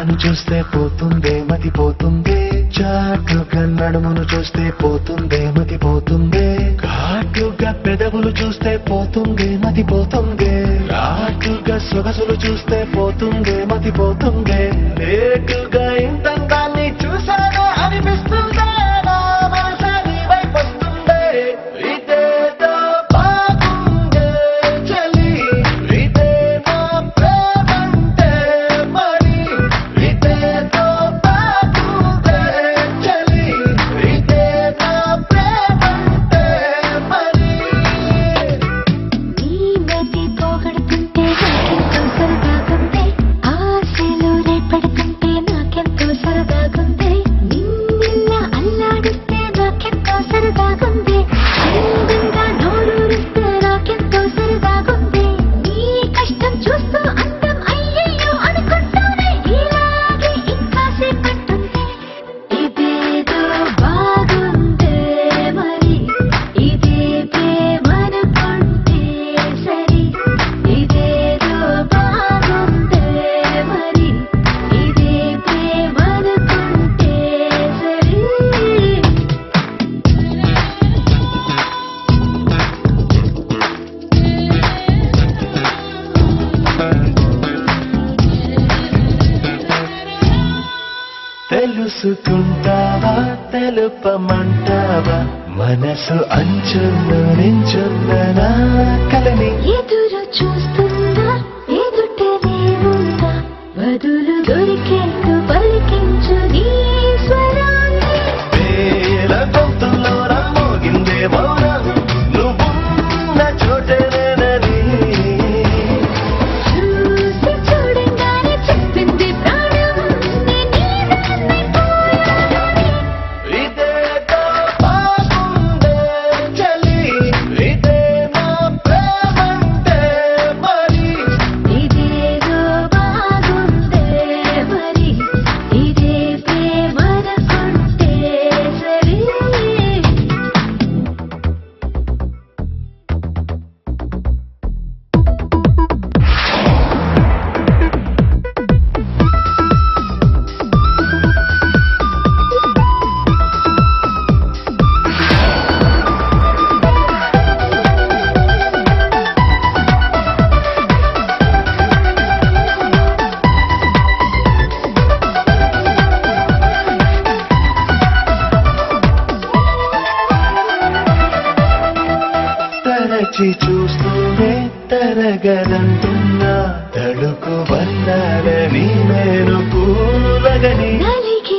కళ్ళను చూస్తే పోతుందే మతిపోతుందే చాటుగా నడుమును చూస్తే పోతుందే మతిపోతుందే ఘాటుగా పెదవులు చూస్తే పోతుందే మతిపోతుందే రాటుగా సొగసులు చూస్తే పోతుందే మతిపోతుందే లేటుగా ఇంతంగాన్ని చూసానా అనిపిస్తుందే నా మనసు నీ వైపు వస్తుందే ఇదేదో బాగుందే చలి ఇదే నా ప్రేమంటే మరి ఇదేదో బాగుందే చలి ఇదే నా ప్రేమంటే మరి నీ మతి పోగొడుతుంటే నాకెంతో సరదాగుంది ఆశలు రేపడుతుంటే నాకెంతో సరదాగుంది నిన్నెల్లా అల్లాడిస్తే నాకెంతో సరదాగుంది అందంగా నోరూరిస్తే నాకెంతో సరదాగుంది నీ కష్టం చూస్తూ అందం అయ్యయ్యో అనుకుంటానే ఇలాగే ఇంకాసేపట్టుంది ఇదేదో బాగుందే మరి ఇదే ప్రేమనుకుంటే సరి ఇదేదో బాగుందే మరి ఇదే ప్రేమనుకుంటే సరి తెలుసుకుంటావా తెలుపమంటావా మనసు అంచుల్లో నించున్న నా కలని ఎదురు చూస్తుందా ఎదుటనే ఉందా బదులు దొరికేందు పలికించు నీ స్వరాన్ని వేల గొంతుల్లో మోగిందే మౌనం నువ్వున్న చోటనేనని చూసి చూడంగానే చెప్పింది ప్రాణం నీదాన్నైపోయానని ఇదేదో బాగుందే చలి ఇదే నా ప్రేమంటే మరి ఇదేదో బాగుందే మరి ఇదే ప్రేమనుకుంటే సరి తరచి చూస్తూనే తరగదంటున్నా తడుకు వల్లాలని నేను పూలగని నలిగి